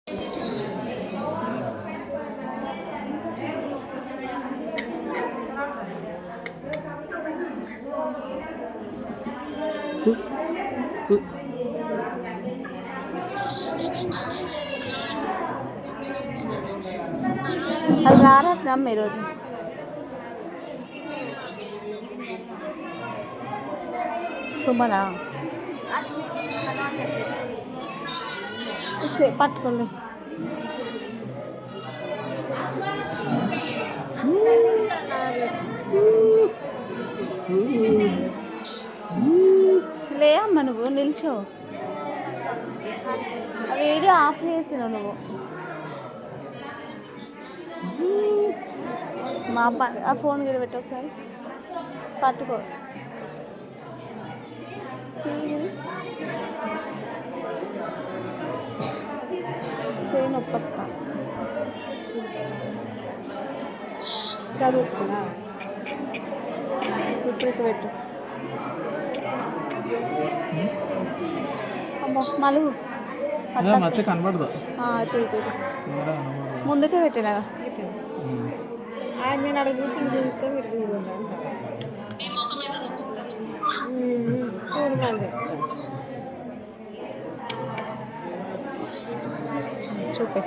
అది రారట్నమ్మ ఈరోజు. సుమనా పట్టుకోండి. లే అమ్మ, నువ్వు నిల్చో. వీడియో ఆఫ్ చేసినావు నువ్వు. మా ఆ ఫోన్ కూడా పెట్టు ఒకసారి. పట్టుకో. చేయి నొప్పక్క. కదుపుకున్నా ఇప్పుడు పెట్టు. అమ్మా మలుగు కనబడదు. ముందుకే పెట్టినాగా. నేను అక్కడ కూర్చొని చూస్తే మీరు చూడండి. చూపే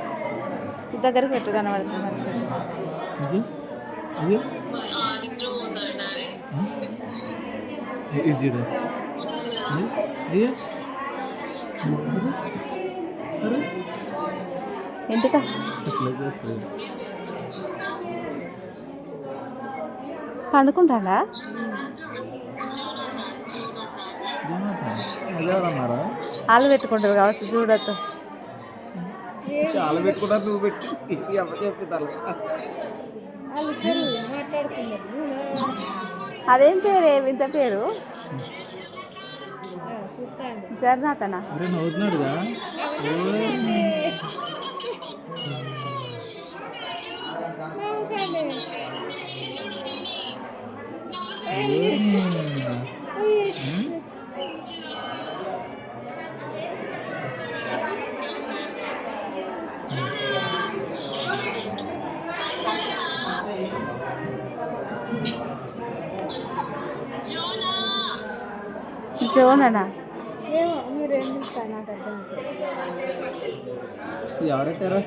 దగ్గరికి పెట్టు, కనబడుతుంది మంచిగా. ఇంటికా పండుకుంటాడా? వాళ్ళు పెట్టుకుంటారు కావచ్చు. చూడద్దు. అదేం పేరు? ఇంత పేరు జర్నాథనా? జోననా? ఎవరెట్టారో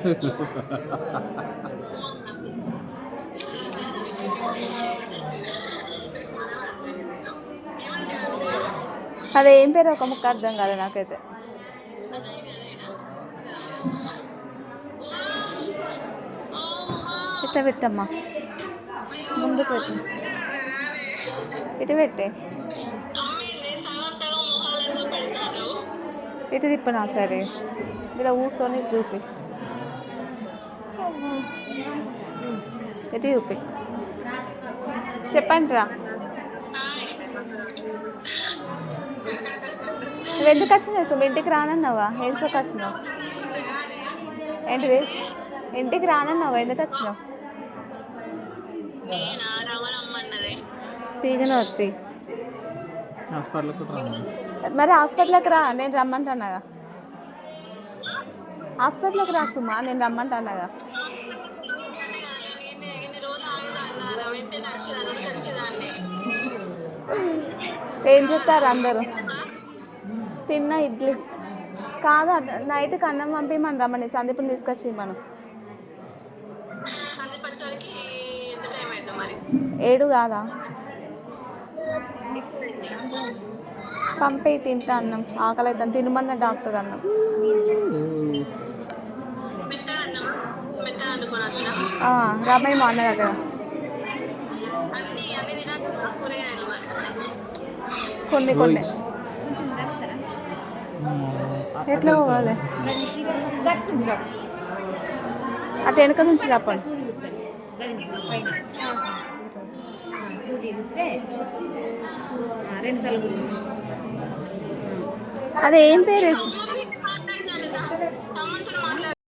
అదేం పేరు? ఒక ముక్క అర్థం కాదు నాకైతే. ఇట్లా పెట్టమ్మా, ముందుకు పెట్టు. ఇటు పెట్టే, ఇటు తిప్పనా సరే. ఇలా కూర్చొని చూపి, ఇటు చూపి. చెప్పండి రా. నువ్వు ఎందుకు వచ్చినావు? సో ఇంటికి రానన్నావుగా, ఏం సోకు వచ్చినావు? ఏంటిది? ఇంటికి రానన్నావుగా, ఎందుకు వచ్చినావు? తీగనే వద్ది. మరి హాస్పిటల్కి రా, నేను రమ్మంటానాగా. హాస్పిటల్కి రా సుమా, నేను రమ్మంటానాగా. ఏం చెప్తారు అందరూ? తిన్నా ఇడ్లీ కాదా? నైట్కి అన్నం పంపిమని రమ్మని సందీప్ని తీసుకొచ్చి మనం 7 కాదా? పంపి తింటా అన్నం. ఆకలి అవుతాను, తినమన్న డాక్టర్ అన్నం. రమయ్య మా అన్న దగ్గర కొన్ని కొన్ని. ఎట్లా పోవాలి? అటు వెనక నుంచి చెప్పండి. అదే ఏం పేరు?